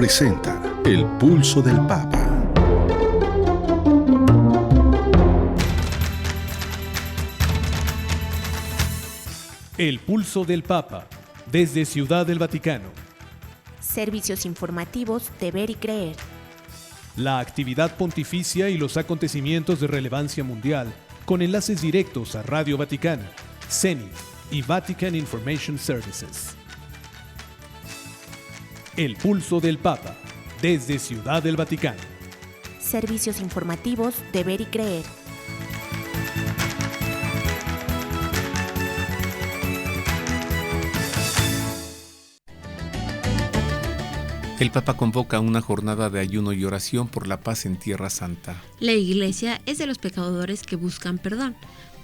presenta El Pulso del Papa. El Pulso del Papa, desde Ciudad del Vaticano. Servicios informativos de Ver y Creer. La actividad pontificia y los acontecimientos de relevancia mundial, con enlaces directos a Radio Vaticana, CENI y Vatican Information Services. El Pulso del Papa, desde Ciudad del Vaticano. Servicios informativos de Ver y Creer. El Papa convoca una jornada de ayuno y oración por la paz en Tierra Santa. La Iglesia es de los pecadores que buscan perdón,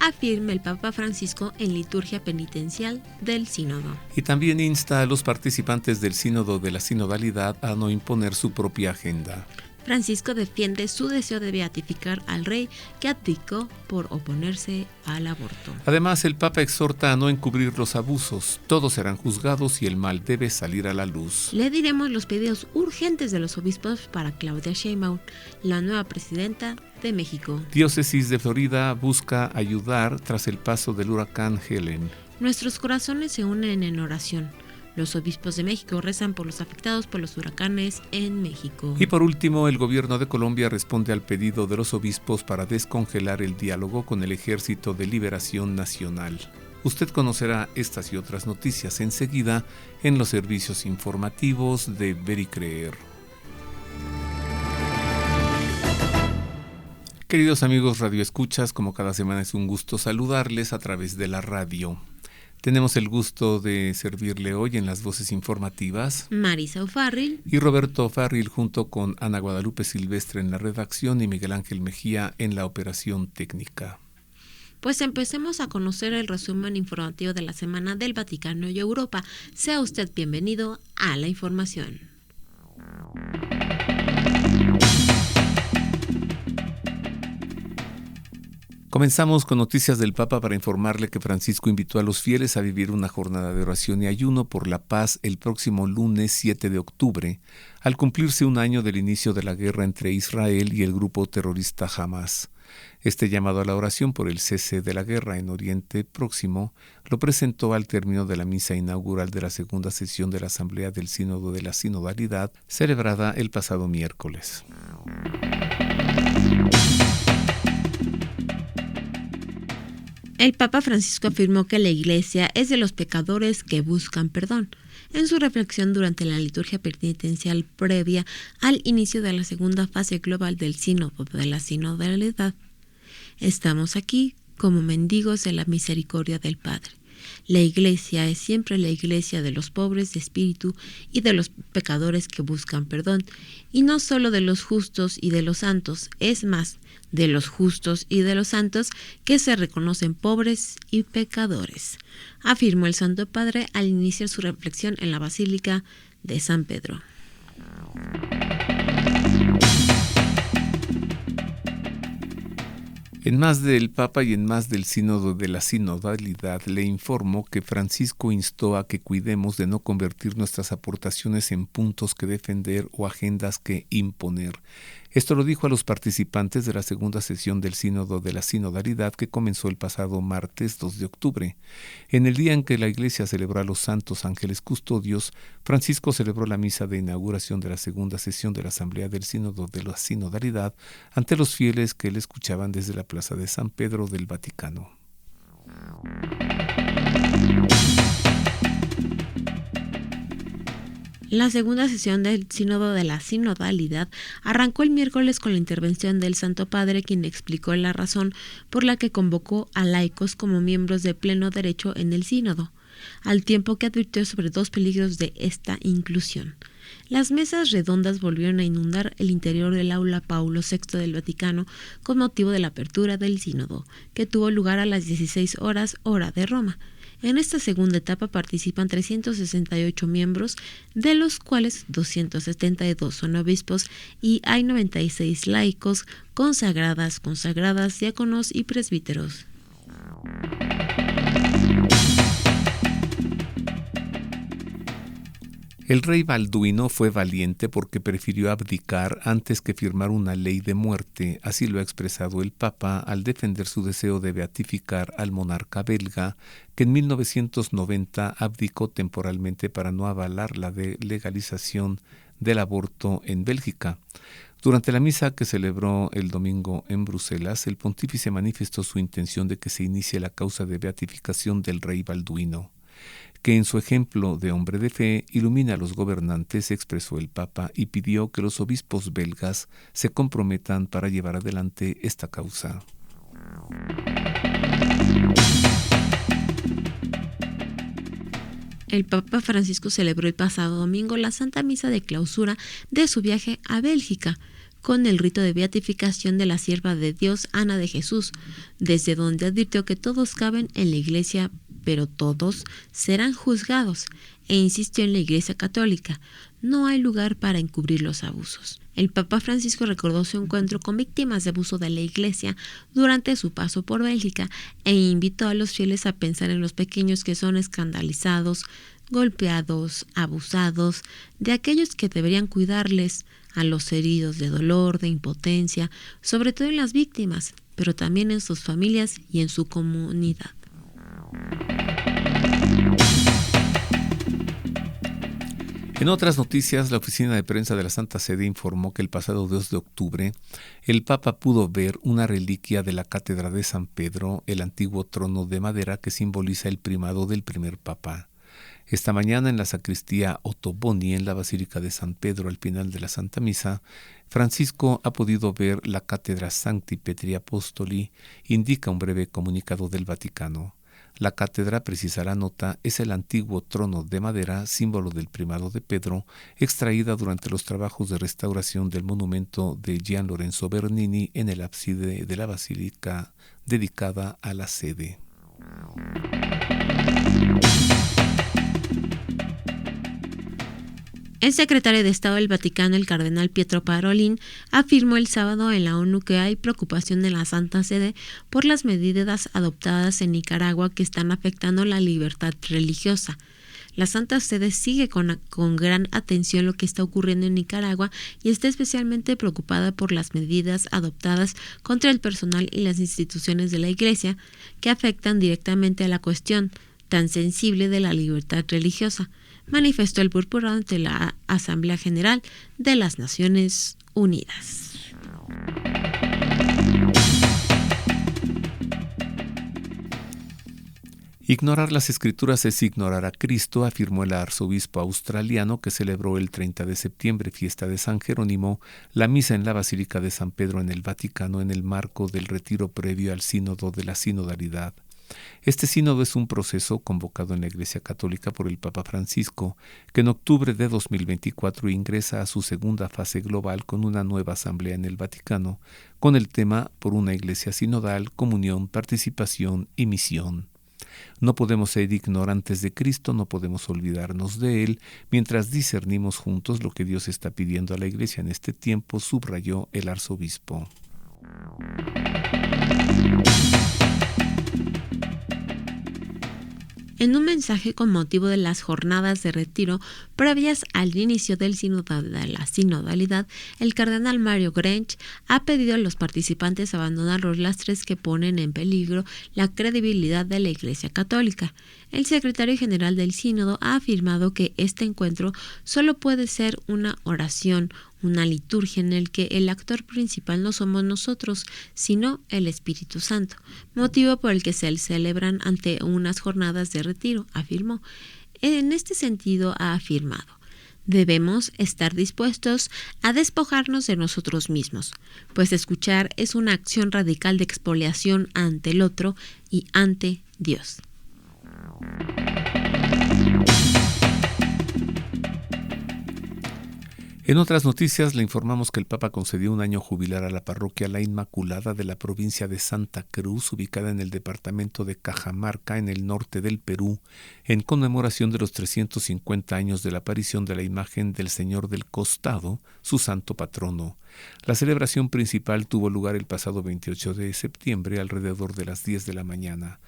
afirma el Papa Francisco en liturgia penitencial del Sínodo. Y también insta a los participantes del Sínodo de la Sinodalidad a no imponer su propia agenda. Francisco defiende su deseo de beatificar al rey que abdicó por oponerse al aborto. Además, el Papa exhorta a no encubrir los abusos. Todos serán juzgados y el mal debe salir a la luz. Le diremos los pedidos urgentes de los obispos para Claudia Sheinbaum, la nueva presidenta de México. Diócesis de Florida busca ayudar tras el paso del huracán Helen. Nuestros corazones se unen en oración. Los obispos de México rezan por los afectados por los huracanes en México. Y por último, el gobierno de Colombia responde al pedido de los obispos para descongelar el diálogo con el Ejército de Liberación Nacional. Usted conocerá estas y otras noticias enseguida en los servicios informativos de Ver y Creer. Queridos amigos radioescuchas, como cada semana es un gusto saludarles a través de la radio. Tenemos el gusto de servirle hoy en las voces informativas Marisa O'Farrill y Roberto O'Farrill, junto con Ana Guadalupe Silvestre en la redacción y Miguel Ángel Mejía en la operación técnica. Pues empecemos a conocer el resumen informativo de la semana del Vaticano y Europa. Sea usted bienvenido a la información. Comenzamos con noticias del Papa para informarle que Francisco invitó a los fieles a vivir una jornada de oración y ayuno por la paz el próximo lunes 7 de octubre, al cumplirse un año del inicio de la guerra entre Israel y el grupo terrorista Hamas. Este llamado a la oración por el cese de la guerra en Oriente Próximo lo presentó al término de la misa inaugural de la segunda sesión de la Asamblea del Sínodo de la Sinodalidad, celebrada el pasado miércoles. El Papa Francisco afirmó que la Iglesia es de los pecadores que buscan perdón. En su reflexión durante la liturgia penitencial previa al inicio de la segunda fase global del Sínodo de la Sinodalidad, estamos aquí como mendigos de la misericordia del Padre. La Iglesia es siempre la Iglesia de los pobres de espíritu y de los pecadores que buscan perdón, y no solo de los justos y de los santos, es más, de los justos y de los santos que se reconocen pobres y pecadores, afirmó el Santo Padre al iniciar su reflexión en la Basílica de San Pedro. En más del Papa y en más del Sínodo de la Sinodalidad, le informo que Francisco instó a que cuidemos de no convertir nuestras aportaciones en puntos que defender o agendas que imponer. Esto lo dijo a los participantes de la segunda sesión del Sínodo de la Sinodalidad que comenzó el pasado martes 2 de octubre. En el día en que la Iglesia celebró a los santos ángeles custodios, Francisco celebró la misa de inauguración de la segunda sesión de la Asamblea del Sínodo de la Sinodalidad ante los fieles que le escuchaban desde la Plaza de San Pedro del Vaticano. La segunda sesión del Sínodo de la Sinodalidad arrancó el miércoles con la intervención del Santo Padre, quien explicó la razón por la que convocó a laicos como miembros de pleno derecho en el Sínodo, al tiempo que advirtió sobre dos peligros de esta inclusión. Las mesas redondas volvieron a inundar el interior del aula Paulo VI del Vaticano con motivo de la apertura del Sínodo, que tuvo lugar a las 16 horas, hora de Roma. En esta segunda etapa participan 368 miembros, de los cuales 272 son obispos y hay 96 laicos, consagradas, diáconos y presbíteros. El rey Balduino fue valiente porque prefirió abdicar antes que firmar una ley de muerte, así lo ha expresado el Papa al defender su deseo de beatificar al monarca belga, que en 1990 abdicó temporalmente para no avalar la legalización del aborto en Bélgica. Durante la misa que celebró el domingo en Bruselas, el pontífice manifestó su intención de que se inicie la causa de beatificación del rey Balduino, que en su ejemplo de hombre de fe ilumina a los gobernantes, expresó el Papa, y pidió que los obispos belgas se comprometan para llevar adelante esta causa. El Papa Francisco celebró el pasado domingo la Santa Misa de clausura de su viaje a Bélgica, con el rito de beatificación de la sierva de Dios Ana de Jesús, desde donde advirtió que todos caben en la Iglesia, pero todos serán juzgados, e insistió en la Iglesia Católica: no hay lugar para encubrir los abusos. El Papa Francisco recordó su encuentro con víctimas de abuso de la Iglesia durante su paso por Bélgica e invitó a los fieles a pensar en los pequeños que son escandalizados, golpeados, abusados, de aquellos que deberían cuidarles, a los heridos de dolor, de impotencia, sobre todo en las víctimas, pero también en sus familias y en su comunidad. En otras noticias, la oficina de prensa de la Santa Sede informó que el pasado 2 de octubre el Papa pudo ver una reliquia de la Cátedra de San Pedro, el antiguo trono de madera que simboliza el primado del primer Papa. Esta mañana en la sacristía Ottoboni, en la Basílica de San Pedro, al final de la Santa Misa, Francisco ha podido ver la Cátedra Sancti Petri Apostoli, indica un breve comunicado del Vaticano. La cátedra, precisa la nota, es el antiguo trono de madera, símbolo del primado de Pedro, extraída durante los trabajos de restauración del monumento de Gian Lorenzo Bernini en el ábside de la basílica dedicada a la sede. El secretario de Estado del Vaticano, el cardenal Pietro Parolin, afirmó el sábado en la ONU que hay preocupación en la Santa Sede por las medidas adoptadas en Nicaragua que están afectando la libertad religiosa. La Santa Sede sigue con gran atención lo que está ocurriendo en Nicaragua y está especialmente preocupada por las medidas adoptadas contra el personal y las instituciones de la Iglesia que afectan directamente a la cuestión tan sensible de la libertad religiosa, manifestó el purpurado ante la Asamblea General de las Naciones Unidas. Ignorar las Escrituras es ignorar a Cristo, afirmó el arzobispo australiano que celebró el 30 de septiembre, fiesta de San Jerónimo, la misa en la Basílica de San Pedro en el Vaticano en el marco del retiro previo al Sínodo de la Sinodalidad. Este sínodo es un proceso convocado en la Iglesia Católica por el Papa Francisco, que en octubre de 2024 ingresa a su segunda fase global con una nueva asamblea en el Vaticano, con el tema Por una Iglesia Sinodal, Comunión, Participación y Misión. No podemos ser ignorantes de Cristo, no podemos olvidarnos de Él, mientras discernimos juntos lo que Dios está pidiendo a la Iglesia en este tiempo, subrayó el arzobispo. En un mensaje con motivo de las jornadas de retiro previas al inicio del sínodo de la sinodalidad, el cardenal Mario Grench ha pedido a los participantes abandonar los lastres que ponen en peligro la credibilidad de la Iglesia Católica. El secretario general del sínodo ha afirmado que este encuentro solo puede ser una oración, una liturgia en el que el actor principal no somos nosotros, sino el Espíritu Santo, motivo por el que se celebran ante unas jornadas de retiro, afirmó. En este sentido ha afirmado: debemos estar dispuestos a despojarnos de nosotros mismos, pues escuchar es una acción radical de expoliación ante el otro y ante Dios. En otras noticias, le informamos que el Papa concedió un año jubilar a la parroquia La Inmaculada de la provincia de Santa Cruz, ubicada en el departamento de Cajamarca, en el norte del Perú, en conmemoración de los 350 años de la aparición de la imagen del Señor del Costado, su santo patrono. La celebración principal tuvo lugar el pasado 28 de septiembre alrededor de las 10 de la mañana,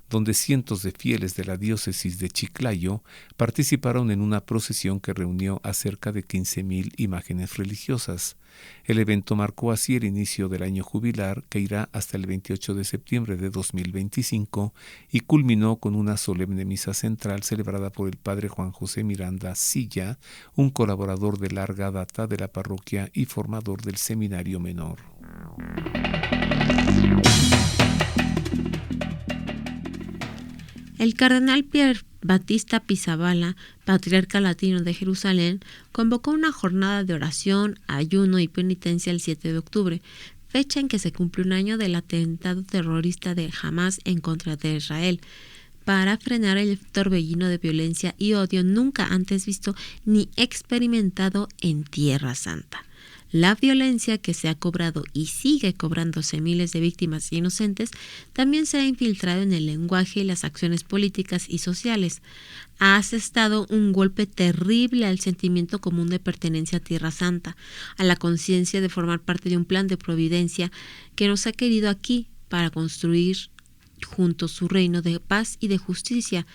donde cientos de fieles de la diócesis de Chiclayo participaron en una procesión que reunió a cerca de 15,000 imágenes religiosas. El evento marcó así el inicio del año jubilar, que irá hasta el 28 de septiembre de 2025 y culminó con una solemne misa central celebrada por el padre Juan José Miranda Silla, un colaborador de larga data de la parroquia y formador del seminario menor. El cardenal Pier Battista Pizzaballa, patriarca latino de Jerusalén, convocó una jornada de oración, ayuno y penitencia el 7 de octubre, fecha en que se cumple un año del atentado terrorista de Hamas en contra de Israel, para frenar el torbellino de violencia y odio nunca antes visto ni experimentado en Tierra Santa. La violencia que se ha cobrado y sigue cobrándose miles de víctimas inocentes también se ha infiltrado en el lenguaje y las acciones políticas y sociales. Ha asestado un golpe terrible al sentimiento común de pertenencia a Tierra Santa, a la conciencia de formar parte de un plan de providencia que nos ha querido aquí para construir juntos su reino de paz y de justicia,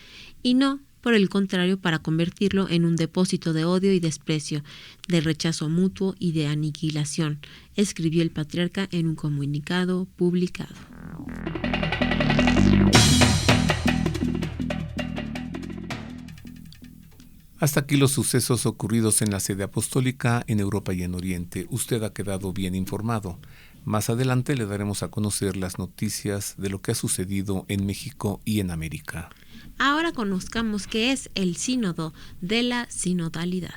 y no, por el contrario, para convertirlo en un depósito de odio y desprecio, de rechazo mutuo y de aniquilación, escribió el patriarca en un comunicado publicado. Hasta aquí los sucesos ocurridos en la sede apostólica en Europa y en Oriente. Usted ha quedado bien informado. Más adelante le daremos a conocer las noticias de lo que ha sucedido en México y en América. Ahora conozcamos qué es el sínodo de la sinodalidad.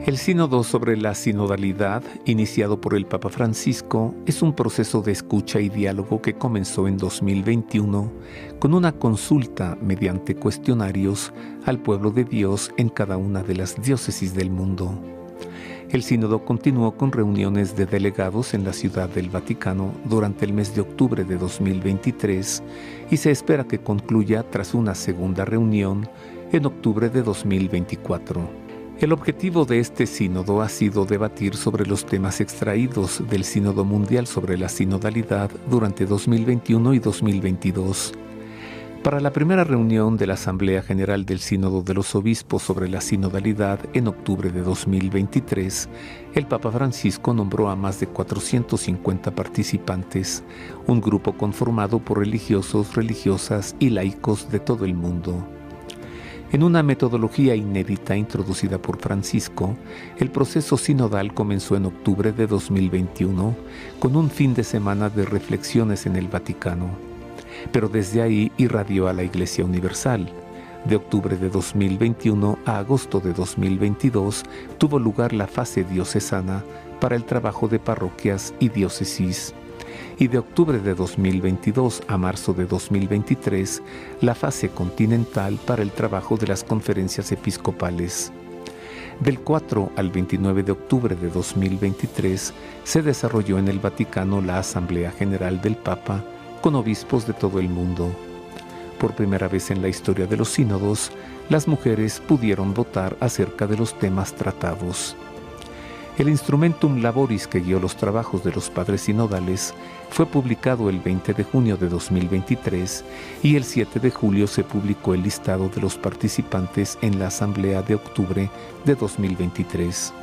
El sínodo sobre la sinodalidad, iniciado por el Papa Francisco, es un proceso de escucha y diálogo que comenzó en 2021 con una consulta mediante cuestionarios al pueblo de Dios en cada una de las diócesis del mundo. El sínodo continuó con reuniones de delegados en la Ciudad del Vaticano durante el mes de octubre de 2023 y se espera que concluya tras una segunda reunión en octubre de 2024. El objetivo de este sínodo ha sido debatir sobre los temas extraídos del Sínodo Mundial sobre la Sinodalidad durante 2021 y 2022. Para la primera reunión de la Asamblea General del Sínodo de los Obispos sobre la Sinodalidad en octubre de 2023, el Papa Francisco nombró a más de 450 participantes, un grupo conformado por religiosos, religiosas y laicos de todo el mundo. En una metodología inédita introducida por Francisco, el proceso sinodal comenzó en octubre de 2021 con un fin de semana de reflexiones en el Vaticano. Pero desde ahí irradió a la Iglesia Universal. De octubre de 2021 a agosto de 2022 tuvo lugar la fase diocesana para el trabajo de parroquias y diócesis. Y de octubre de 2022 a marzo de 2023, la fase continental para el trabajo de las conferencias episcopales. Del 4 al 29 de octubre de 2023 se desarrolló en el Vaticano la Asamblea General del Papa, con obispos de todo el mundo. Por primera vez en la historia de los sínodos, las mujeres pudieron votar acerca de los temas tratados. El Instrumentum Laboris que guió los trabajos de los padres sinodales fue publicado el 20 de junio de 2023 y el 7 de julio se publicó el listado de los participantes en la Asamblea de octubre de 2023.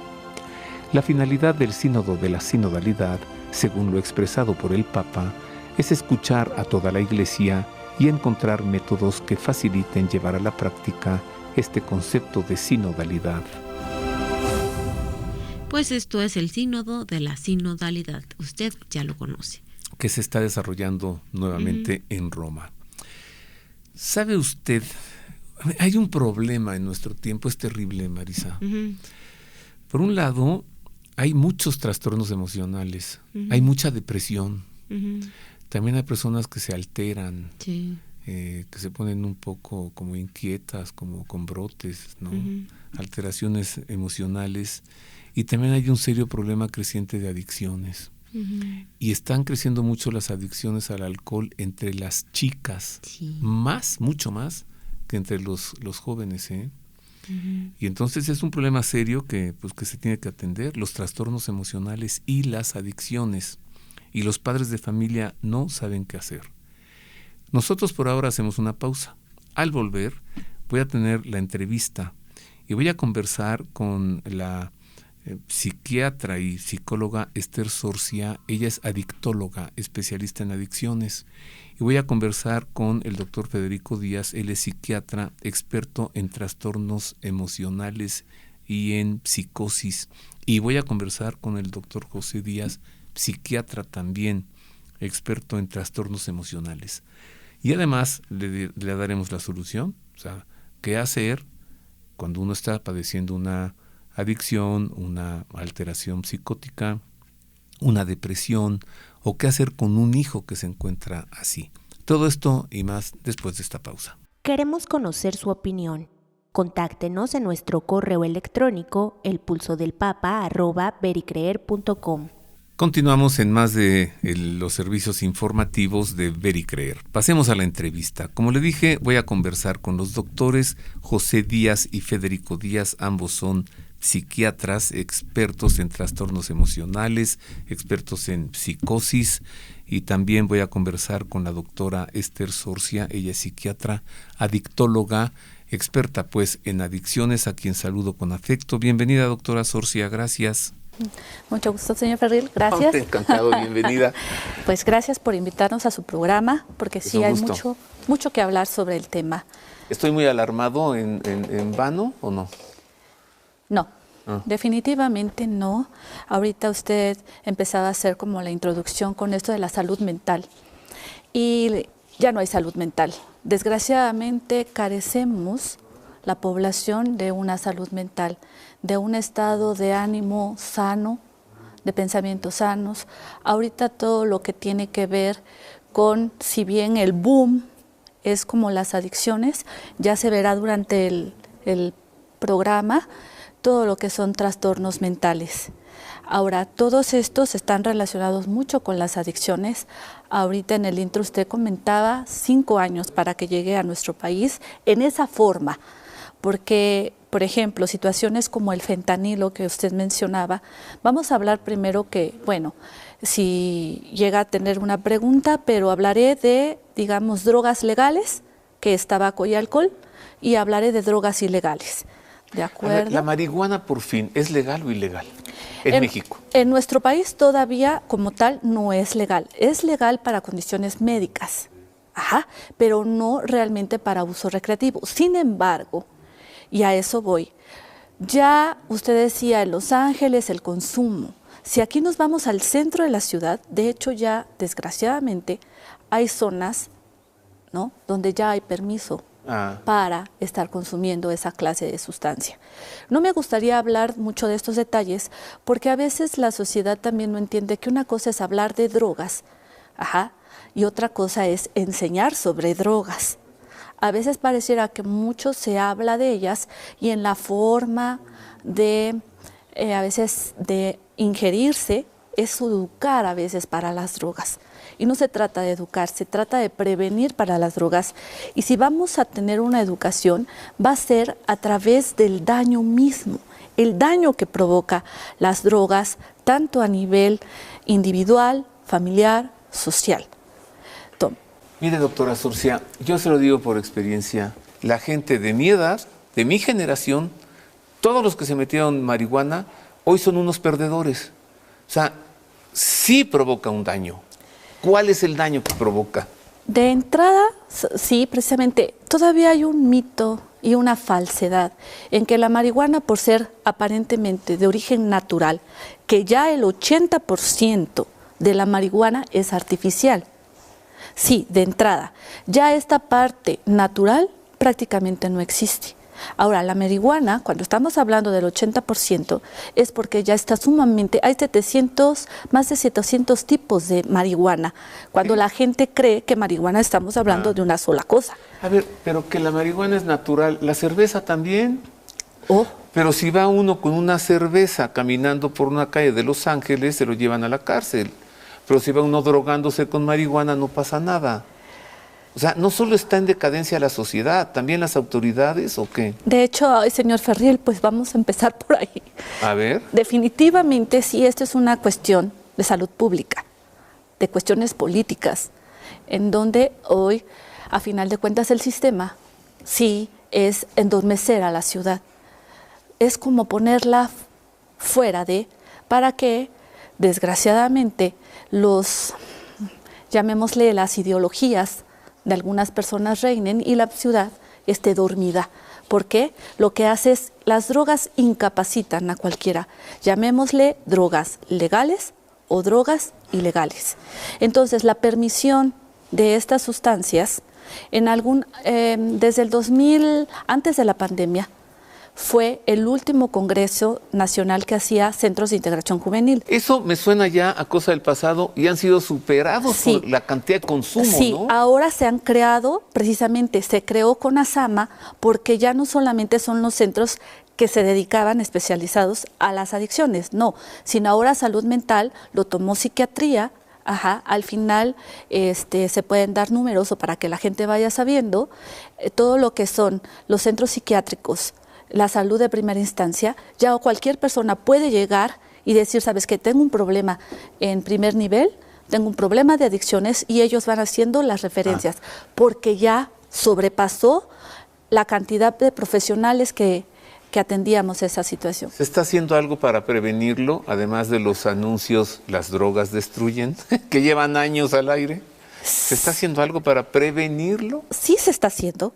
La finalidad del Sínodo de la Sinodalidad, según lo expresado por el Papa, es escuchar a toda la Iglesia y encontrar métodos que faciliten llevar a la práctica este concepto de sinodalidad. Pues esto es el sínodo de la sinodalidad. Usted ya lo conoce. Que se está desarrollando nuevamente en Roma. ¿Sabe usted? Hay un problema en nuestro tiempo, es terrible, Marisa. Por un lado, hay muchos trastornos emocionales, hay mucha depresión. También hay personas que se alteran, Sí. Que se ponen un poco como inquietas, como con brotes, ¿no? Alteraciones emocionales. Y también hay un serio problema creciente de adicciones. Y están creciendo mucho las adicciones al alcohol entre las chicas, Sí. mucho más que entre los jóvenes, ¿eh? Y entonces es un problema serio que se tiene que atender, los trastornos emocionales y las adicciones. Y los padres de familia no saben qué hacer. Nosotros por ahora hacemos una pausa. Al volver voy a tener la entrevista y voy a conversar con la psiquiatra y psicóloga Esther Sorcia. Ella es adictóloga, especialista en adicciones. Y voy a conversar con el doctor Federico Díaz. Él es psiquiatra, experto en trastornos emocionales y en psicosis. Y voy a conversar con el doctor José Díaz, psiquiatra también, experto en trastornos emocionales. Y además le daremos la solución, o sea, qué hacer cuando uno está padeciendo una adicción, una alteración psicótica, una depresión, o qué hacer con un hijo que se encuentra así. Todo esto y más después de esta pausa. Queremos conocer su opinión. Contáctenos en nuestro correo electrónico elpulsodelpapa@vericreer.com. Continuamos en más de los servicios informativos de Ver y Creer. Pasemos a la entrevista. Como le dije, voy a conversar con los doctores José Díaz y Federico Díaz. Ambos son psiquiatras, expertos en trastornos emocionales, expertos en psicosis. Y también voy a conversar con la doctora Esther Sorcia. Ella es psiquiatra, adictóloga, experta pues en adicciones, a quien saludo con afecto. Bienvenida, doctora Sorcia, gracias. Mucho gusto, señor Ferril, gracias. Encantado, bienvenida. Pues gracias por invitarnos a su programa, porque sí hay mucho que hablar sobre el tema. ¿Estoy muy alarmado en vano o no? No, definitivamente no. Ahorita usted empezaba a hacer como la introducción con esto de la salud mental. Y ya no hay salud mental. Desgraciadamente carecemos la población de una salud mental, de un estado de ánimo sano, de pensamientos sanos. Ahorita todo lo que tiene que ver con, si bien el boom es como las adicciones, ya se verá durante el programa, todo lo que son trastornos mentales. Ahora, todos estos están relacionados mucho con las adicciones. Ahorita en el intro usted comentaba 5 años para que llegue a nuestro país en esa forma. Porque, por ejemplo, situaciones como el fentanilo que usted mencionaba, vamos a hablar primero que, bueno, si llega a tener una pregunta, pero hablaré de, digamos, drogas legales, que es tabaco y alcohol, y hablaré de drogas ilegales. ¿De acuerdo? A ver, ¿la marihuana por fin es legal o ilegal en México? En nuestro país todavía como tal no es legal. Es legal para condiciones médicas, pero no realmente para uso recreativo. Sin embargo, y a eso voy. Ya usted decía en Los Ángeles el consumo. Si aquí nos vamos al centro de la ciudad, de hecho ya desgraciadamente hay zonas, ¿no?, donde ya hay permiso para estar consumiendo esa clase de sustancia. No me gustaría hablar mucho de estos detalles porque a veces la sociedad también no entiende que una cosa es hablar de drogas, y otra cosa es enseñar sobre drogas. A veces pareciera que mucho se habla de ellas y en la forma de, a veces, de ingerirse es educar a veces para las drogas. Y no se trata de educar, se trata de prevenir para las drogas. Y si vamos a tener una educación, va a ser a través del daño mismo, el daño que provoca las drogas, tanto a nivel individual, familiar, social. Mire, doctora Sorcia, yo se lo digo por experiencia, la gente de mi edad, de mi generación, todos los que se metieron marihuana, hoy son unos perdedores. O sea, sí provoca un daño. ¿Cuál es el daño que provoca? De entrada, sí, precisamente, todavía hay un mito y una falsedad en que la marihuana, por ser aparentemente de origen natural, que ya el 80% de la marihuana es artificial. Sí, de entrada, ya esta parte natural prácticamente no existe. Ahora, la marihuana, cuando estamos hablando del 80%, es porque ya está sumamente, hay más de 700 tipos de marihuana, cuando la gente cree que marihuana estamos hablando de una sola cosa. A ver, pero que la marihuana es natural, ¿la cerveza también? Pero si va uno con una cerveza caminando por una calle de Los Ángeles, se lo llevan a la cárcel. Pero si va uno drogándose con marihuana, no pasa nada. O sea, no solo está en decadencia la sociedad, también las autoridades, ¿o qué? De hecho, ay, señor Ferriel, pues vamos a empezar por ahí. A ver. Definitivamente, sí, esto es una cuestión de salud pública, de cuestiones políticas, en donde hoy, a final de cuentas, el sistema sí es endormecer a la ciudad. Es como ponerla fuera de, para que, desgraciadamente, llamémosle las ideologías de algunas personas reinen y la ciudad esté dormida. ¿Por qué? Lo que hace es, las drogas incapacitan a cualquiera, llamémosle drogas legales o drogas ilegales. Entonces, la permisión de estas sustancias, desde el 2000, antes de la pandemia, fue el último Congreso Nacional que hacía centros de integración juvenil. Eso me suena ya a cosa del pasado y han sido superados Sí. por la cantidad de consumo, Sí, ¿no? ahora se han creado, precisamente se creó con ASAMA, porque ya no solamente son los centros que se dedicaban especializados a las adicciones, no, sino ahora salud mental lo tomó psiquiatría. Al final se pueden dar números o para que la gente vaya sabiendo todo lo que son los centros psiquiátricos, la salud de primera instancia. Ya cualquier persona puede llegar y decir, sabes que tengo un problema en primer nivel, tengo un problema de adicciones, y ellos van haciendo las referencias, porque ya sobrepasó la cantidad de profesionales que atendíamos esa situación. ¿Se está haciendo algo para prevenirlo, además de los anuncios, las drogas destruyen, que llevan años al aire? ¿Se está haciendo algo para prevenirlo? Sí se está haciendo,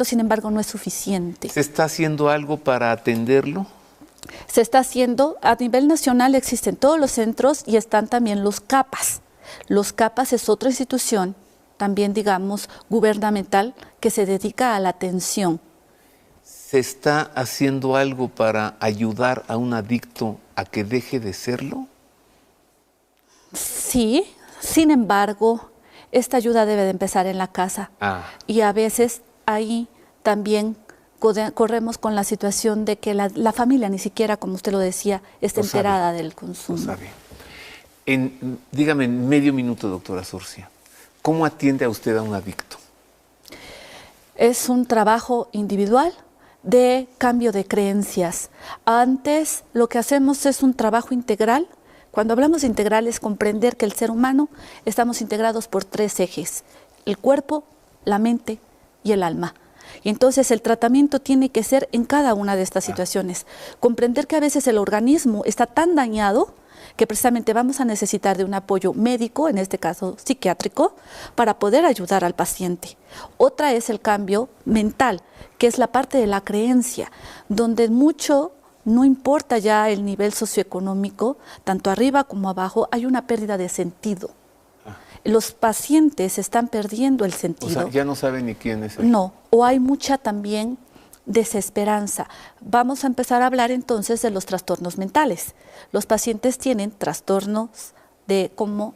sin embargo no es suficiente. ¿Se está haciendo algo para atenderlo? Se está haciendo, a nivel nacional existen todos los centros y están también los CAPAS. Los CAPAS es otra institución, también digamos gubernamental, que se dedica a la atención. ¿Se está haciendo algo para ayudar a un adicto a que deje de serlo? Sí, sin embargo, esta ayuda debe de empezar en la casa. Y a veces ahí también corremos con la situación de que la familia ni siquiera, como usted lo decía, está enterada del consumo. Lo sabe. Dígame en medio minuto, doctora Sorcia, ¿cómo atiende a usted a un adicto? Es un trabajo individual de cambio de creencias. Antes lo que hacemos es un trabajo integral. Cuando hablamos de integral es comprender que el ser humano estamos integrados por 3 ejes: el cuerpo, la mente y el alma. Y entonces el tratamiento tiene que ser en cada una de estas situaciones. Comprender que a veces el organismo está tan dañado que precisamente vamos a necesitar de un apoyo médico, en este caso psiquiátrico, para poder ayudar al paciente. Otra es el cambio mental, que es la parte de la creencia, donde mucho no importa ya el nivel socioeconómico, tanto arriba como abajo, hay una pérdida de sentido. Los pacientes están perdiendo el sentido. O sea, ya no saben ni quién es él. No, o hay mucha también desesperanza. Vamos a empezar a hablar entonces de los trastornos mentales. Los pacientes tienen trastornos de cómo...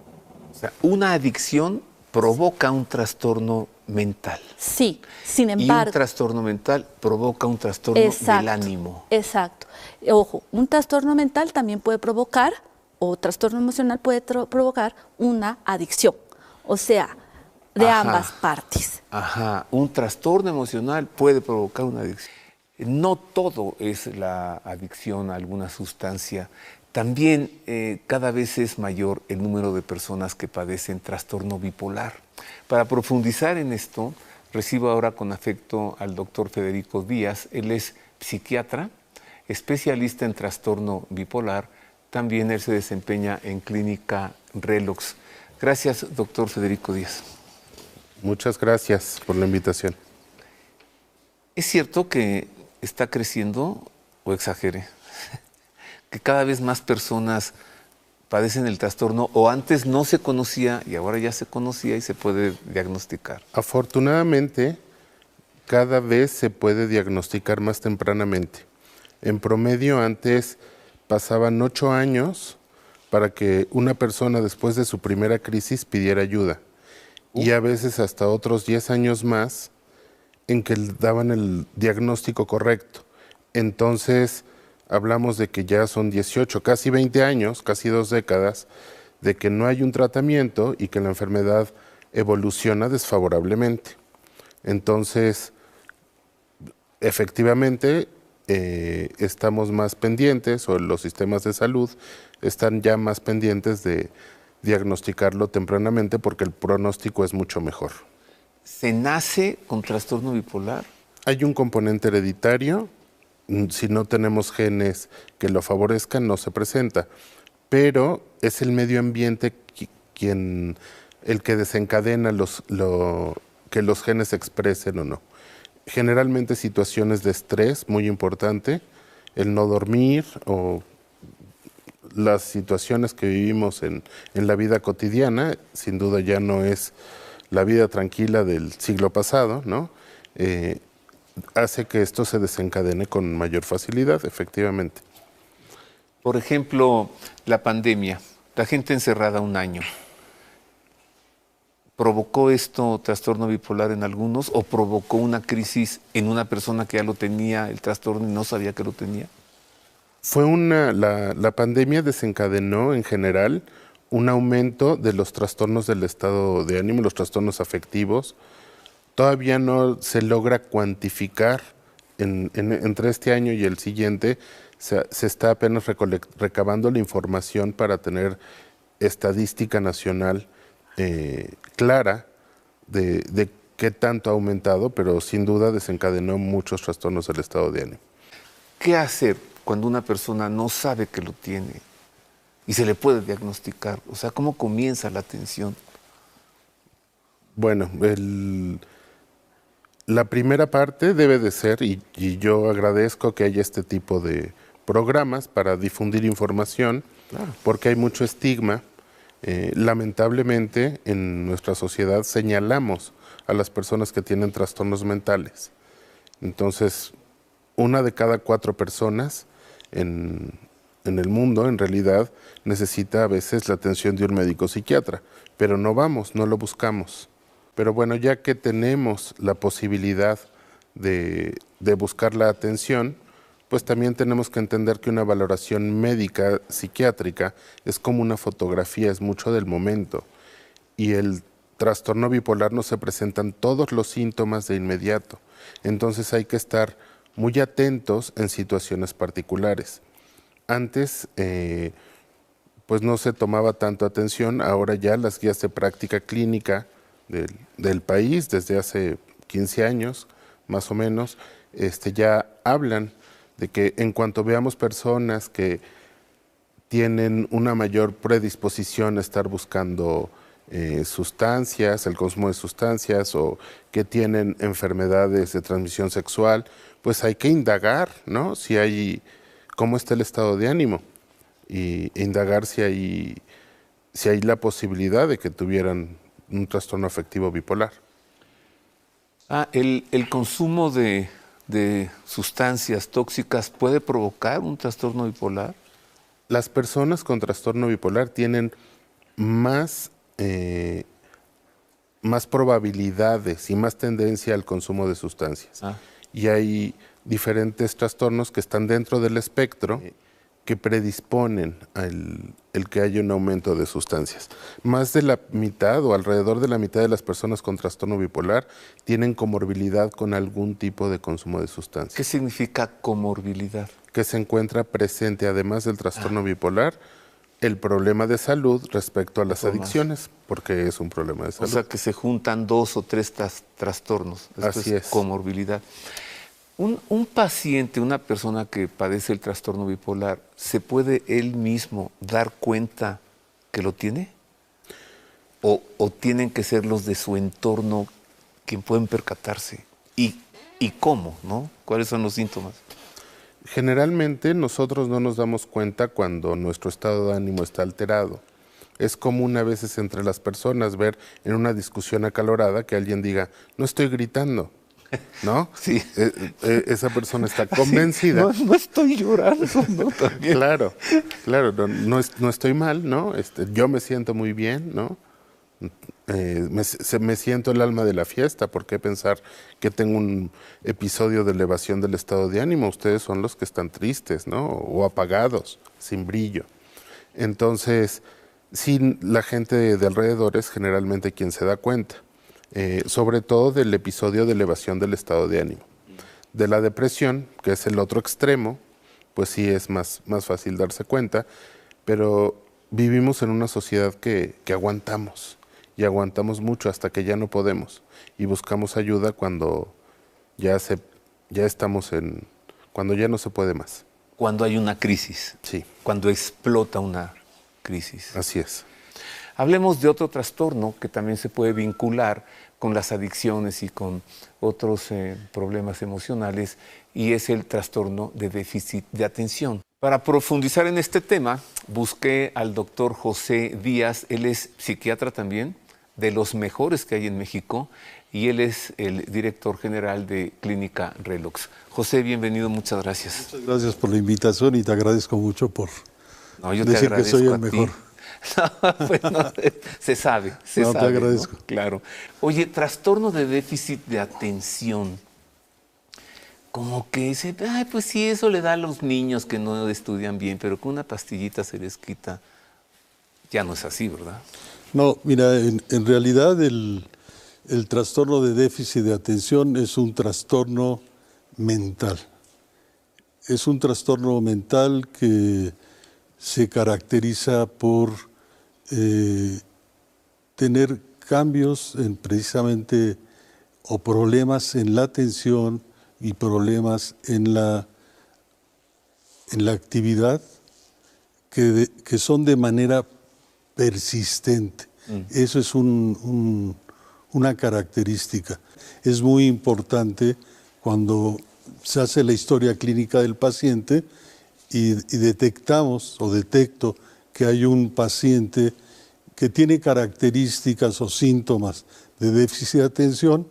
O sea, una adicción provoca un trastorno mental. Sí, sin embargo... Y un trastorno mental provoca un trastorno del ánimo. Exacto. Ojo, un trastorno mental también puede provocar, o trastorno emocional puede provocar una adicción. O sea, de ambas partes. Un trastorno emocional puede provocar una adicción. No todo es la adicción a alguna sustancia. También cada vez es mayor el número de personas que padecen trastorno bipolar. Para profundizar en esto, recibo ahora con afecto al doctor Federico Díaz. Él es psiquiatra, especialista en trastorno bipolar. También él se desempeña en Clínica Relox. Gracias, doctor Federico Díaz. Muchas gracias por la invitación. ¿Es cierto que está creciendo, o exagere, que cada vez más personas padecen el trastorno, o antes no se conocía y ahora ya se conocía y se puede diagnosticar? Afortunadamente, cada vez se puede diagnosticar más tempranamente. En promedio, antes pasaban 8 años para que una persona después de su primera crisis pidiera ayuda. Y a veces hasta otros 10 años más en que daban el diagnóstico correcto. Entonces, hablamos de que ya son 18, casi 20 años, casi 2 décadas, de que no hay un tratamiento y que la enfermedad evoluciona desfavorablemente. Entonces, efectivamente, estamos más pendientes, o los sistemas de salud están ya más pendientes de diagnosticarlo tempranamente porque el pronóstico es mucho mejor. ¿Se nace con trastorno bipolar? Hay un componente hereditario. Si no tenemos genes que lo favorezcan, no se presenta. Pero es el medio ambiente el que desencadena que los genes se expresen o no. Generalmente situaciones de estrés, muy importante, el no dormir o las situaciones que vivimos en la vida cotidiana, sin duda ya no es la vida tranquila del siglo pasado, ¿no? Hace que esto se desencadene con mayor facilidad, efectivamente. Por ejemplo, la pandemia, la gente encerrada un año. ¿Provocó esto trastorno bipolar en algunos o provocó una crisis en una persona que ya lo tenía, el trastorno, y no sabía que lo tenía? La pandemia desencadenó en general un aumento de los trastornos del estado de ánimo, los trastornos afectivos. Todavía no se logra cuantificar entre este año y el siguiente. Se está apenas recabando la información para tener estadística nacional clara de qué tanto ha aumentado, pero sin duda desencadenó muchos trastornos del estado de ánimo. ¿Qué hacer cuando una persona no sabe que lo tiene y se le puede diagnosticar? O sea, ¿cómo comienza la atención? Bueno, la primera parte debe de ser, y yo agradezco que haya este tipo de programas para difundir información, claro, porque hay mucho estigma. Lamentablemente, en nuestra sociedad señalamos a las personas que tienen trastornos mentales. Entonces, 1 de cada 4 personas en el mundo, en realidad, necesita a veces la atención de un médico psiquiatra, pero no vamos, no lo buscamos. Pero bueno, ya que tenemos la posibilidad de buscar la atención, pues también tenemos que entender que una valoración médica psiquiátrica es como una fotografía, es mucho del momento. Y el trastorno bipolar no se presentan todos los síntomas de inmediato. Entonces hay que estar muy atentos en situaciones particulares. Antes, pues no se tomaba tanto atención, ahora ya las guías de práctica clínica del país, desde hace 15 años, más o menos, ya hablan de que en cuanto veamos personas que tienen una mayor predisposición a estar buscando sustancias, el consumo de sustancias, o que tienen enfermedades de transmisión sexual, pues hay que indagar, ¿no? Cómo está el estado de ánimo, e indagar si hay la posibilidad de que tuvieran un trastorno afectivo bipolar. El consumo de sustancias tóxicas puede provocar un trastorno bipolar. Las personas con trastorno bipolar tienen más probabilidades y más tendencia al consumo de sustancias. Y hay diferentes trastornos que están dentro del espectro que predisponen el que haya un aumento de sustancias. Más de la mitad o alrededor de la mitad de las personas con trastorno bipolar tienen comorbilidad con algún tipo de consumo de sustancias. ¿Qué significa comorbilidad? Que se encuentra presente, además del trastorno bipolar, el problema de salud respecto a las adicciones, porque es un problema de salud. O sea, que se juntan 2 o 3 trastornos. Esto Así es. Comorbilidad. Un paciente, una persona que padece el trastorno bipolar, ¿se puede él mismo dar cuenta que lo tiene? ¿O tienen que ser los de su entorno quien pueden percatarse? ¿Y cómo, no? ¿Cuáles son los síntomas? Generalmente nosotros no nos damos cuenta cuando nuestro estado de ánimo está alterado. Es común a veces entre las personas ver en una discusión acalorada que alguien diga, no estoy gritando, ¿no? Sí. Esa persona está convencida. Sí, no estoy llorando, ¿no? También. Claro, no estoy mal, ¿no? Yo me siento muy bien, ¿no? Me siento el alma de la fiesta. ¿Por qué pensar que tengo un episodio de elevación del estado de ánimo? Ustedes son los que están tristes, ¿no? O apagados, sin brillo. Entonces, sí, la gente de alrededor es generalmente quien se da cuenta, sobre todo del episodio de elevación del estado de ánimo. De la depresión, que es el otro extremo, pues sí es más fácil darse cuenta, pero vivimos en una sociedad que aguantamos, y aguantamos mucho hasta que ya no podemos, y buscamos ayuda cuando cuando ya no se puede más. Cuando hay una crisis. Sí. Cuando explota una crisis. Así es. Hablemos de otro trastorno que también se puede vincular con las adicciones y con otros problemas emocionales, y es el trastorno de déficit de atención. Para profundizar en este tema, busqué al doctor José Díaz. Él es psiquiatra también, de los mejores que hay en México, y él es el director general de Clínica Relox. José, bienvenido, muchas gracias. Muchas gracias por la invitación y te agradezco mucho por yo decir que soy el mejor. No, pues no, se sabe, te agradezco. ¿no? Claro. Oye, trastorno de déficit de atención. Como que pues sí, eso le da a los niños que no estudian bien, pero con una pastillita se les quita. Ya no es así, ¿verdad? No, mira, en realidad el trastorno de déficit de atención es un trastorno mental. Es un trastorno mental que se caracteriza por tener cambios precisamente o problemas en la atención y problemas en la actividad que son de manera persistente. Eso es una característica. Es muy importante cuando se hace la historia clínica del paciente y detectamos o detecto que hay un paciente que tiene características o síntomas de déficit de atención,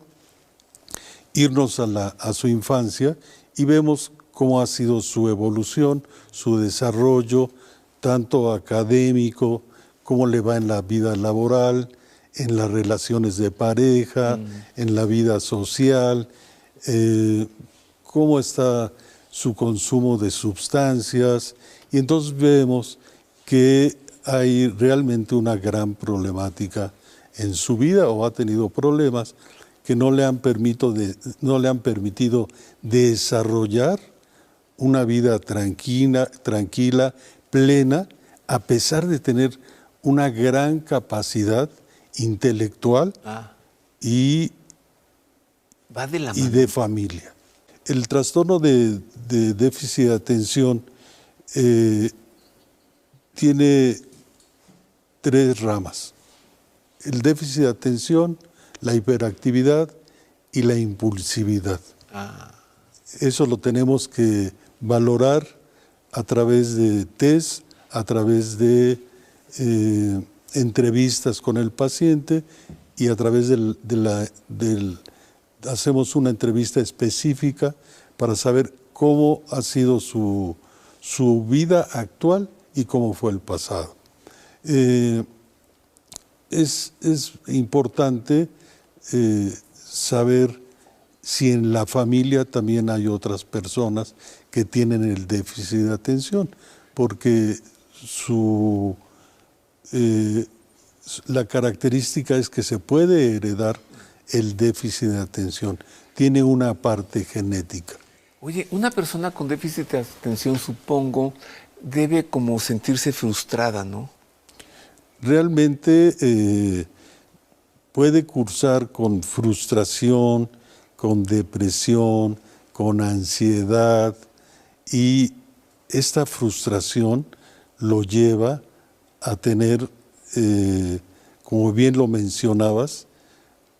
irnos a su infancia y vemos cómo ha sido su evolución, su desarrollo, tanto académico, cómo le va en la vida laboral, en las relaciones de pareja, en la vida social, cómo está su consumo de sustancias, y entonces vemos que hay realmente una gran problemática en su vida, o ha tenido problemas que no le han permitido desarrollar una vida tranquila, plena, a pesar de tener una gran capacidad intelectual y de familia. El trastorno de déficit de atención tiene 3 ramas. El déficit de atención, la hiperactividad y la impulsividad. Eso lo tenemos que valorar a través de test, a través de entrevistas con el paciente y a través hacemos una entrevista específica para saber cómo ha sido su vida actual y cómo fue el pasado. Es importante saber si en la familia también hay otras personas que tienen el déficit de atención, porque la característica es que se puede heredar el déficit de atención. Tiene una parte genética. Oye, una persona con déficit de atención, supongo, debe como sentirse frustrada, ¿no? Realmente puede cursar con frustración, con depresión, con ansiedad, y esta frustración lo lleva a tener, como bien lo mencionabas,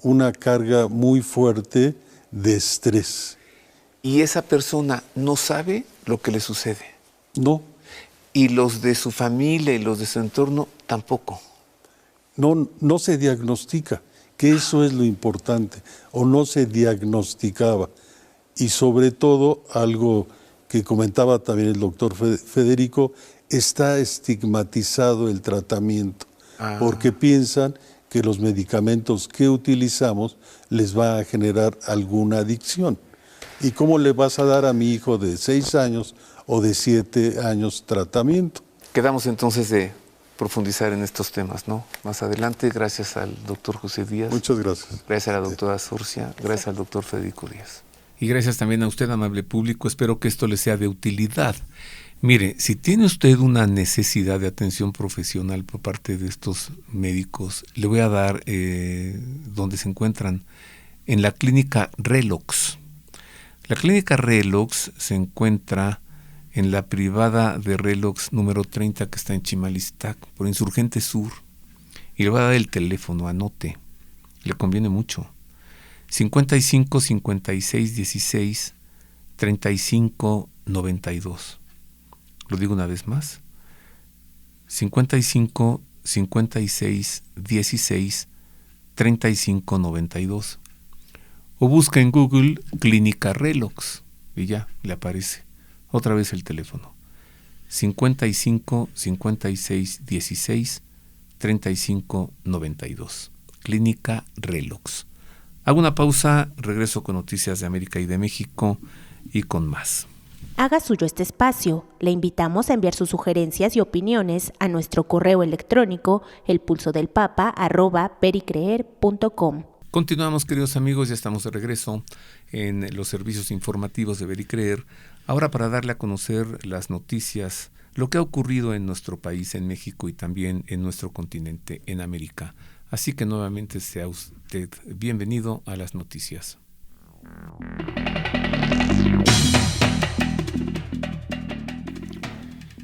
una carga muy fuerte de estrés. ¿Y esa persona no sabe lo que le sucede? No. ¿Y los de su familia y los de su entorno tampoco? No se diagnostica, que eso es lo importante, o no se diagnosticaba. Y sobre todo, algo que comentaba también el doctor Federico, está estigmatizado el tratamiento, porque piensan que los medicamentos que utilizamos les va a generar alguna adicción. ¿Y cómo le vas a dar a mi hijo de 6 años o de 7 años tratamiento? Quedamos entonces de profundizar en estos temas, ¿no? Más adelante, gracias al doctor José Díaz. Muchas gracias. Gracias a la doctora Surcia, gracias al doctor Federico Díaz. Y gracias también a usted, amable público. Espero que esto le sea de utilidad. Mire, si tiene usted una necesidad de atención profesional por parte de estos médicos, le voy a dar donde se encuentran, en la clínica Relox. La clínica Relox se encuentra en la privada de Relox número 30, que está en Chimalistac, por Insurgente Sur. Y le voy a dar el teléfono, anote, le conviene mucho. 55 56 16 35 92. Lo digo una vez más. 55 56 16 35 92. O busca en Google Clínica Relox y ya le aparece. Otra vez el teléfono. 55 56 16 35 92. Clínica Relox. Hago una pausa, regreso con noticias de América y de México y con más. Haga suyo este espacio. Le invitamos a enviar sus sugerencias y opiniones a nuestro correo electrónico elpulsodelpapa@vericreer.com. Continuamos, queridos amigos, ya estamos de regreso en los servicios informativos de Ver y Creer, ahora para darle a conocer las noticias, lo que ha ocurrido en nuestro país, en México y también en nuestro continente, en América. Así que nuevamente sea usted bienvenido a las noticias.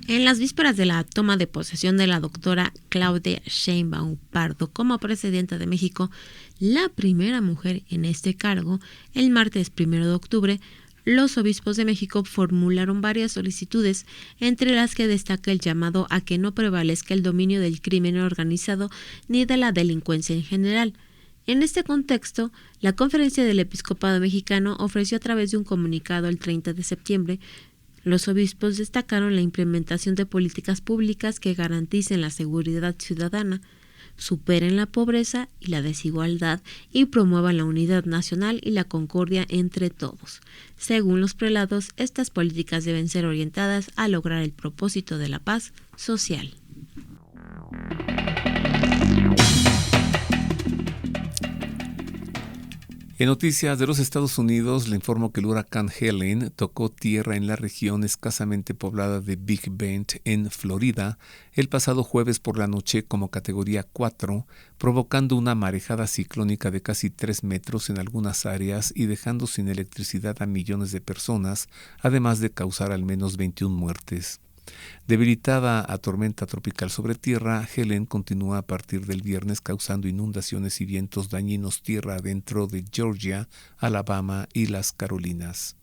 En las vísperas de la toma de posesión de la doctora Claudia Sheinbaum Pardo como presidenta de México, la primera mujer en este cargo, el martes 1 de octubre, los obispos de México formularon varias solicitudes, entre las que destaca el llamado a que no prevalezca el dominio del crimen organizado ni de la delincuencia en general. En este contexto, la Conferencia del Episcopado Mexicano ofreció a través de un comunicado el 30 de septiembre. Los obispos destacaron la implementación de políticas públicas que garanticen la seguridad ciudadana, superen la pobreza y la desigualdad y promuevan la unidad nacional y la concordia entre todos. Según los prelados, estas políticas deben ser orientadas a lograr el propósito de la paz social. En noticias de los Estados Unidos, le informo que el huracán Helen tocó tierra en la región escasamente poblada de Big Bend, en Florida, el pasado jueves por la noche como categoría 4, provocando una marejada ciclónica de casi 3 metros en algunas áreas y dejando sin electricidad a millones de personas, además de causar al menos 21 muertes. Debilitada a tormenta tropical sobre tierra, Helen continúa a partir del viernes causando inundaciones y vientos dañinos tierra adentro de Georgia, Alabama y las Carolinas.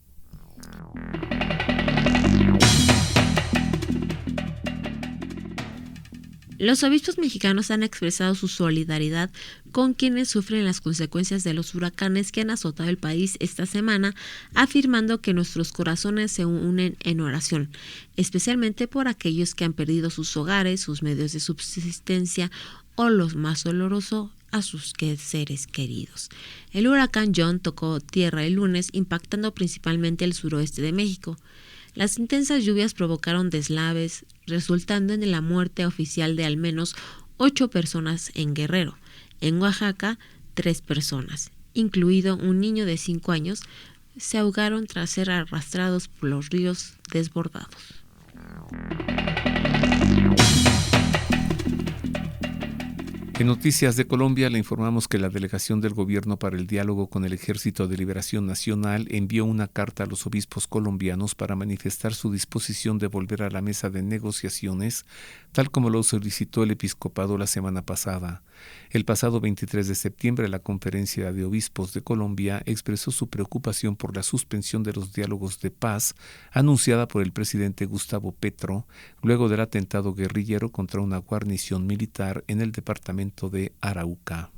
Los obispos mexicanos han expresado su solidaridad con quienes sufren las consecuencias de los huracanes que han azotado el país esta semana, afirmando que nuestros corazones se unen en oración, especialmente por aquellos que han perdido sus hogares, sus medios de subsistencia o, lo más doloroso, a sus seres queridos. El huracán John tocó tierra el lunes, impactando principalmente el suroeste de México. Las intensas lluvias provocaron deslaves, resultando en la muerte oficial de al menos 8 personas en Guerrero. En Oaxaca, 3 personas, incluido un niño de 5 años, se ahogaron tras ser arrastrados por los ríos desbordados. En noticias de Colombia le informamos que la delegación del gobierno para el diálogo con el Ejército de Liberación Nacional envió una carta a los obispos colombianos para manifestar su disposición de volver a la mesa de negociaciones, tal como lo solicitó el episcopado la semana pasada. El pasado 23 de septiembre, la Conferencia de Obispos de Colombia expresó su preocupación por la suspensión de los diálogos de paz anunciada por el presidente Gustavo Petro luego del atentado guerrillero contra una guarnición militar en el departamento de Arauca.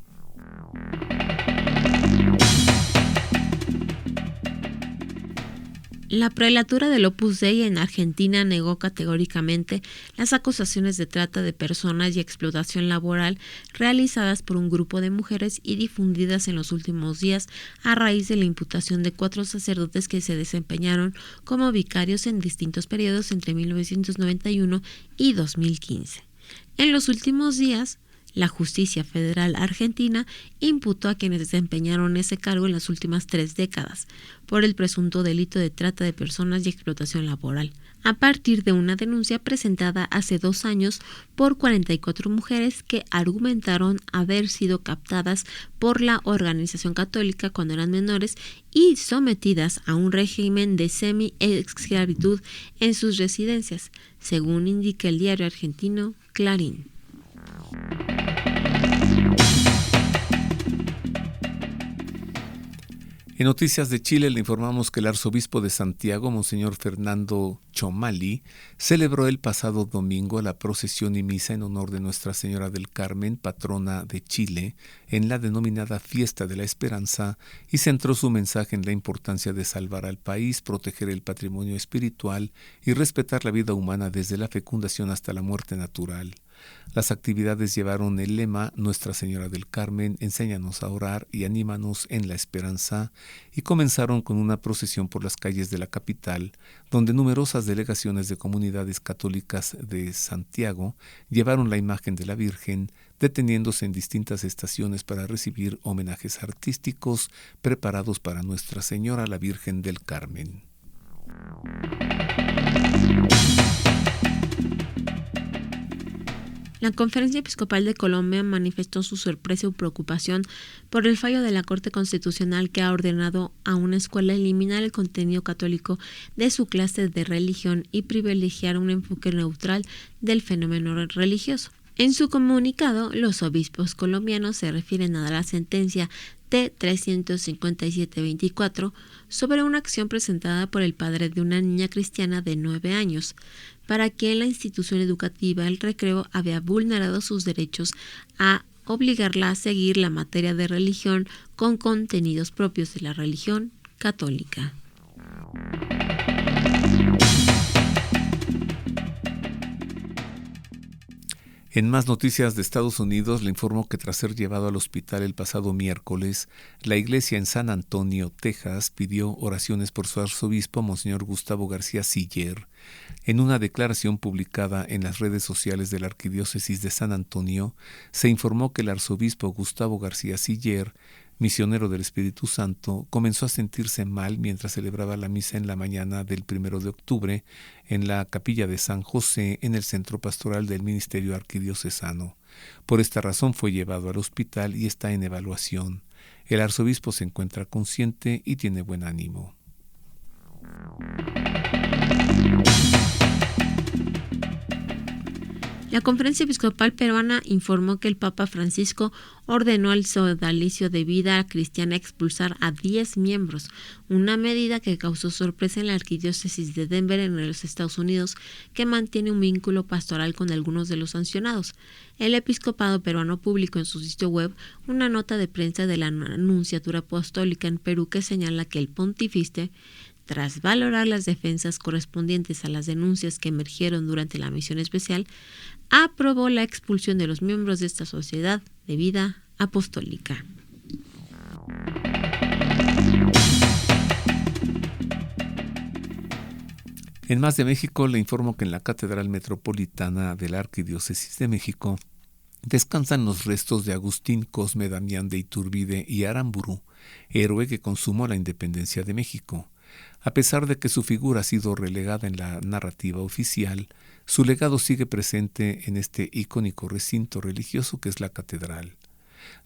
La prelatura del Opus Dei en Argentina negó categóricamente las acusaciones de trata de personas y explotación laboral realizadas por un grupo de mujeres y difundidas en los últimos días a raíz de la imputación de 4 sacerdotes que se desempeñaron como vicarios en distintos periodos entre 1991 y 2015. En los últimos días, la justicia federal argentina imputó a quienes desempeñaron ese cargo en las últimas 3 décadas por el presunto delito de trata de personas y explotación laboral, a partir de una denuncia presentada hace 2 años por 44 mujeres que argumentaron haber sido captadas por la organización católica cuando eran menores y sometidas a un régimen de semi-esclavitud en sus residencias, según indica el diario argentino Clarín. En noticias de Chile le informamos que el arzobispo de Santiago, Monseñor Fernando Chomali, celebró el pasado domingo la procesión y misa en honor de Nuestra Señora del Carmen, patrona de Chile, en la denominada Fiesta de la Esperanza, y centró su mensaje en la importancia de salvar al país, proteger el patrimonio espiritual y respetar la vida humana desde la fecundación hasta la muerte natural. Las actividades llevaron el lema Nuestra Señora del Carmen, enséñanos a orar y anímanos en la esperanza, y comenzaron con una procesión por las calles de la capital, donde numerosas delegaciones de comunidades católicas de Santiago llevaron la imagen de la Virgen, deteniéndose en distintas estaciones para recibir homenajes artísticos preparados para Nuestra Señora la Virgen del Carmen. La Conferencia Episcopal de Colombia manifestó su sorpresa y preocupación por el fallo de la Corte Constitucional que ha ordenado a una escuela eliminar el contenido católico de su clase de religión y privilegiar un enfoque neutral del fenómeno religioso. En su comunicado, los obispos colombianos se refieren a la sentencia T-357-24 sobre una acción presentada por el padre de una niña cristiana de 9 años, para quien la institución educativa El Recreo había vulnerado sus derechos a obligarla a seguir la materia de religión con contenidos propios de la religión católica. En más noticias de Estados Unidos, le informo que tras ser llevado al hospital el pasado miércoles, la iglesia en San Antonio, Texas, pidió oraciones por su arzobispo, Monseñor Gustavo García Siller. En una declaración publicada en las redes sociales de la Arquidiócesis de San Antonio, se informó que el arzobispo Gustavo García Siller, misionero del Espíritu Santo, comenzó a sentirse mal mientras celebraba la misa en la mañana del 1 de octubre en la capilla de San José en el centro pastoral del Ministerio Arquidiocesano. Por esta razón fue llevado al hospital y está en evaluación. El arzobispo se encuentra consciente y tiene buen ánimo. La Conferencia Episcopal Peruana informó que el Papa Francisco ordenó al sodalicio de vida cristiana expulsar a 10 miembros, una medida que causó sorpresa en la Arquidiócesis de Denver en los Estados Unidos, que mantiene un vínculo pastoral con algunos de los sancionados. El episcopado peruano publicó en su sitio web una nota de prensa de la Nunciatura Apostólica en Perú que señala que el pontífice, tras valorar las defensas correspondientes a las denuncias que emergieron durante la misión especial, aprobó la expulsión de los miembros de esta sociedad de vida apostólica. En Más de México le informo que en la Catedral Metropolitana de la Arquidiócesis de México descansan los restos de Agustín Cosme Damián de Iturbide y Aramburu, héroe que consumó la independencia de México. A pesar de que su figura ha sido relegada en la narrativa oficial, su legado sigue presente en este icónico recinto religioso que es la catedral.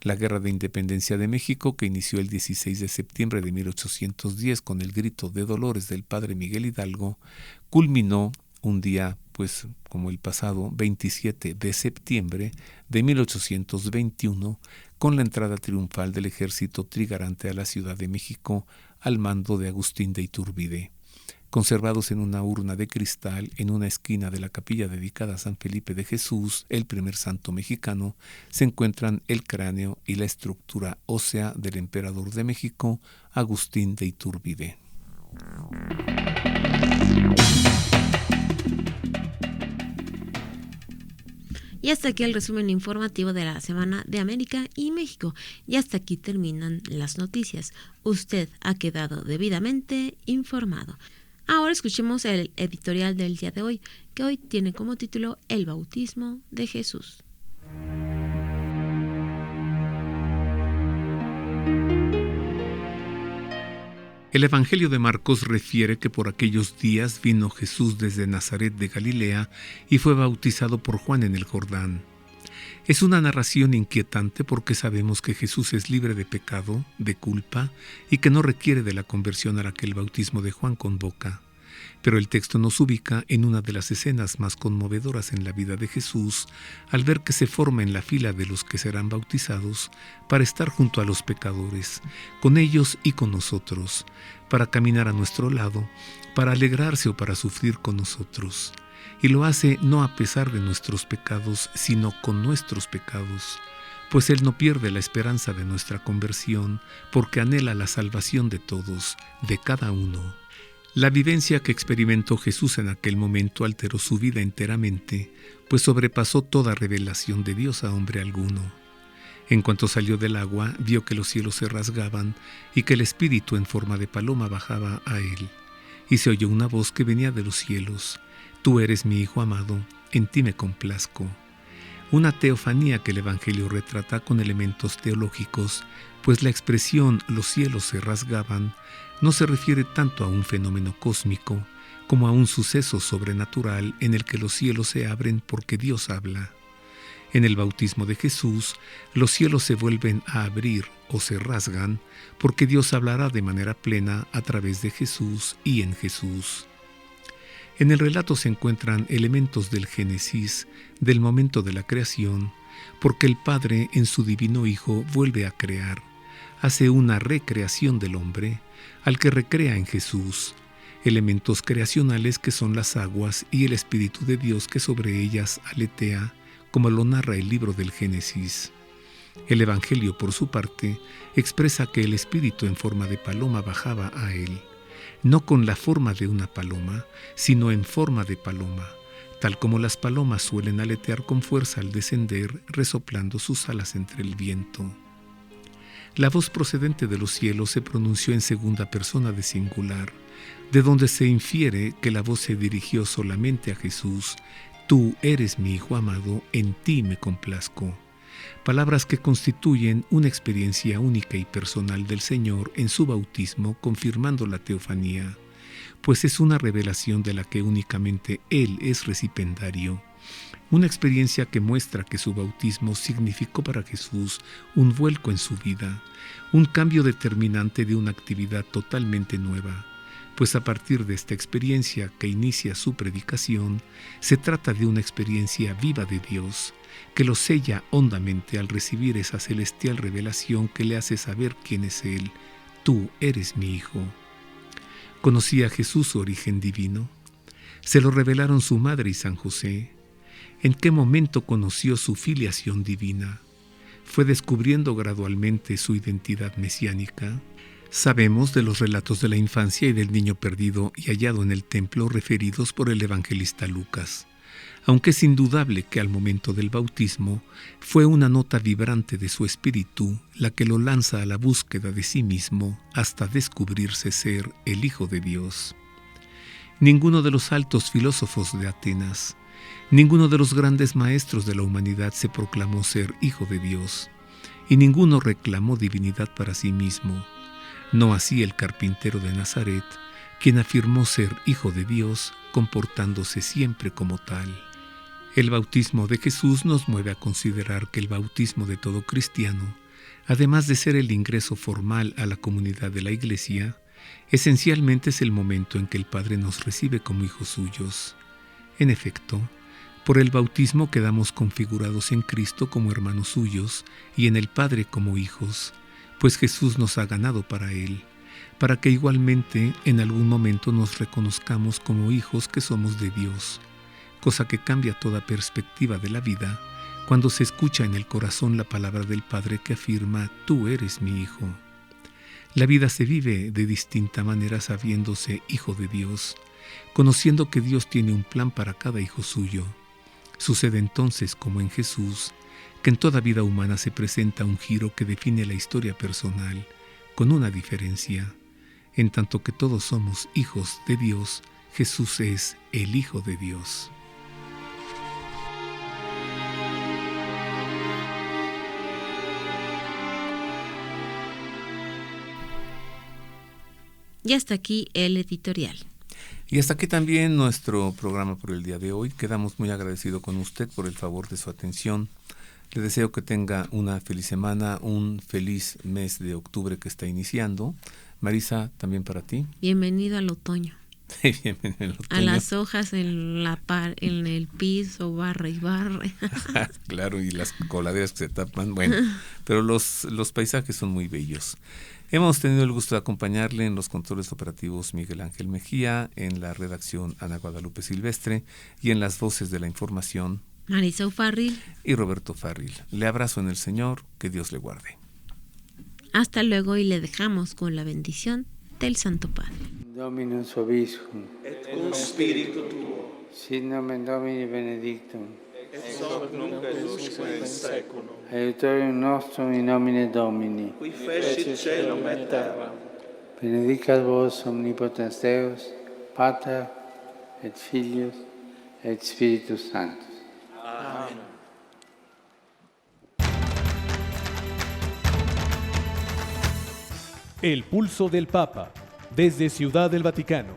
La Guerra de Independencia de México, que inició el 16 de septiembre de 1810 con el grito de dolores del padre Miguel Hidalgo, culminó un día, como el pasado 27 de septiembre de 1821, con la entrada triunfal del ejército trigarante a la Ciudad de México al mando de Agustín de Iturbide. Conservados en una urna de cristal en una esquina de la capilla dedicada a San Felipe de Jesús, el primer santo mexicano, se encuentran el cráneo y la estructura ósea del emperador de México, Agustín de Iturbide. Y hasta aquí el resumen informativo de la Semana de América y México. Y hasta aquí terminan las noticias. Usted ha quedado debidamente informado. Ahora escuchemos el editorial del día de hoy, que hoy tiene como título El bautismo de Jesús. El Evangelio de Marcos refiere que por aquellos días vino Jesús desde Nazaret de Galilea y fue bautizado por Juan en el Jordán. Es una narración inquietante porque sabemos que Jesús es libre de pecado, de culpa, y que no requiere de la conversión a la que el bautismo de Juan convoca. Pero el texto nos ubica en una de las escenas más conmovedoras en la vida de Jesús, al ver que se forma en la fila de los que serán bautizados para estar junto a los pecadores, con ellos y con nosotros, para caminar a nuestro lado, para alegrarse o para sufrir con nosotros. Y lo hace no a pesar de nuestros pecados, sino con nuestros pecados, pues Él no pierde la esperanza de nuestra conversión, porque anhela la salvación de todos, de cada uno. La vivencia que experimentó Jesús en aquel momento alteró su vida enteramente, pues sobrepasó toda revelación de Dios a hombre alguno. En cuanto salió del agua, vio que los cielos se rasgaban y que el Espíritu en forma de paloma bajaba a él. Y se oyó una voz que venía de los cielos: «Tú eres mi Hijo amado, en ti me complazco». Una teofanía que el Evangelio retrata con elementos teológicos, pues la expresión «los cielos se rasgaban» no se refiere tanto a un fenómeno cósmico como a un suceso sobrenatural en el que los cielos se abren porque Dios habla. En el bautismo de Jesús, los cielos se vuelven a abrir o se rasgan porque Dios hablará de manera plena a través de Jesús y en Jesús. En el relato se encuentran elementos del Génesis, del momento de la creación, porque el Padre en su divino Hijo vuelve a crear, hace una recreación del hombre, al que recrea en Jesús, elementos creacionales que son las aguas y el Espíritu de Dios que sobre ellas aletea, como lo narra el libro del Génesis. El Evangelio, por su parte, expresa que el Espíritu en forma de paloma bajaba a él, no con la forma de una paloma, sino en forma de paloma, tal como las palomas suelen aletear con fuerza al descender, resoplando sus alas entre el viento. La voz procedente de los cielos se pronunció en segunda persona de singular, de donde se infiere que la voz se dirigió solamente a Jesús: «Tú eres mi Hijo amado, en ti me complazco». Palabras que constituyen una experiencia única y personal del Señor en su bautismo, confirmando la teofanía, pues es una revelación de la que únicamente Él es recipiendario. Una experiencia que muestra que su bautismo significó para Jesús un vuelco en su vida, un cambio determinante de una actividad totalmente nueva, pues a partir de esta experiencia que inicia su predicación, se trata de una experiencia viva de Dios, que lo sella hondamente al recibir esa celestial revelación que le hace saber quién es Él: «Tú eres mi Hijo». ¿Conocía Jesús su origen divino? ¿Se lo revelaron su madre y San José? ¿En qué momento conoció su filiación divina? ¿Fue descubriendo gradualmente su identidad mesiánica? Sabemos de los relatos de la infancia y del niño perdido y hallado en el templo referidos por el evangelista Lucas, aunque es indudable que al momento del bautismo fue una nota vibrante de su espíritu la que lo lanza a la búsqueda de sí mismo hasta descubrirse ser el Hijo de Dios. Ninguno de los altos filósofos de Atenas, ninguno de los grandes maestros de la humanidad se proclamó ser Hijo de Dios, y ninguno reclamó divinidad para sí mismo. No así el carpintero de Nazaret, quien afirmó ser Hijo de Dios, comportándose siempre como tal. El bautismo de Jesús nos mueve a considerar que el bautismo de todo cristiano, además de ser el ingreso formal a la comunidad de la Iglesia, esencialmente es el momento en que el Padre nos recibe como hijos suyos. En efecto, por el bautismo quedamos configurados en Cristo como hermanos suyos y en el Padre como hijos, pues Jesús nos ha ganado para Él, para que igualmente en algún momento nos reconozcamos como hijos que somos de Dios, cosa que cambia toda perspectiva de la vida cuando se escucha en el corazón la palabra del Padre que afirma: «Tú eres mi Hijo». La vida se vive de distinta manera sabiéndose hijo de Dios, conociendo que Dios tiene un plan para cada hijo suyo. Sucede entonces, como en Jesús, que en toda vida humana se presenta un giro que define la historia personal, con una diferencia. En tanto que todos somos hijos de Dios, Jesús es el Hijo de Dios. Y hasta aquí el editorial. Y hasta aquí también nuestro programa por el día de hoy. Quedamos muy agradecidos con usted por el favor de su atención. Le deseo que tenga una feliz semana, un feliz mes de octubre que está iniciando. Marisa, también para ti. Bienvenido al otoño. Bienvenido al otoño. A las hojas en el piso, barre y barre. Claro, y las coladeras que se tapan. Bueno, pero los paisajes son muy bellos. Hemos tenido el gusto de acompañarle en los controles operativos Miguel Ángel Mejía, en la redacción Ana Guadalupe Silvestre y en las voces de la información Marisa Ufarril y Roberto Farril. Le abrazo en el Señor, que Dios le guarde. Hasta luego y le dejamos con la bendición del Santo Padre. Dominus vobiscum. Et cum spiritu tuo. Sit nomen Domini benedictum. Et hoc nunc et usque in seculum. Aiutorium nostrum in nomine Domini. Qui fecit caelum et terram. Benedicat vos omnipotens Deus, Pater et Filius et Spiritus Sanctus. Amén. El pulso del Papa, desde Ciudad del Vaticano.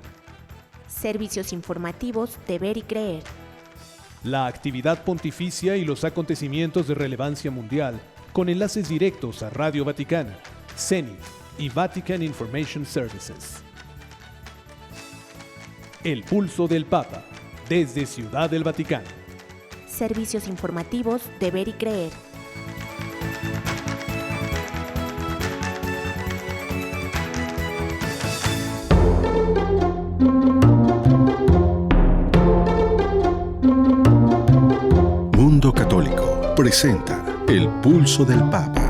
Servicios informativos de Ver y Creer. La actividad pontificia y los acontecimientos de relevancia mundial, con enlaces directos a Radio Vaticana, Zenith y Vatican Information Services. El pulso del Papa, desde Ciudad del Vaticano. Servicios informativos de Ver y Creer. Mundo Católico presenta El Pulso del Papa.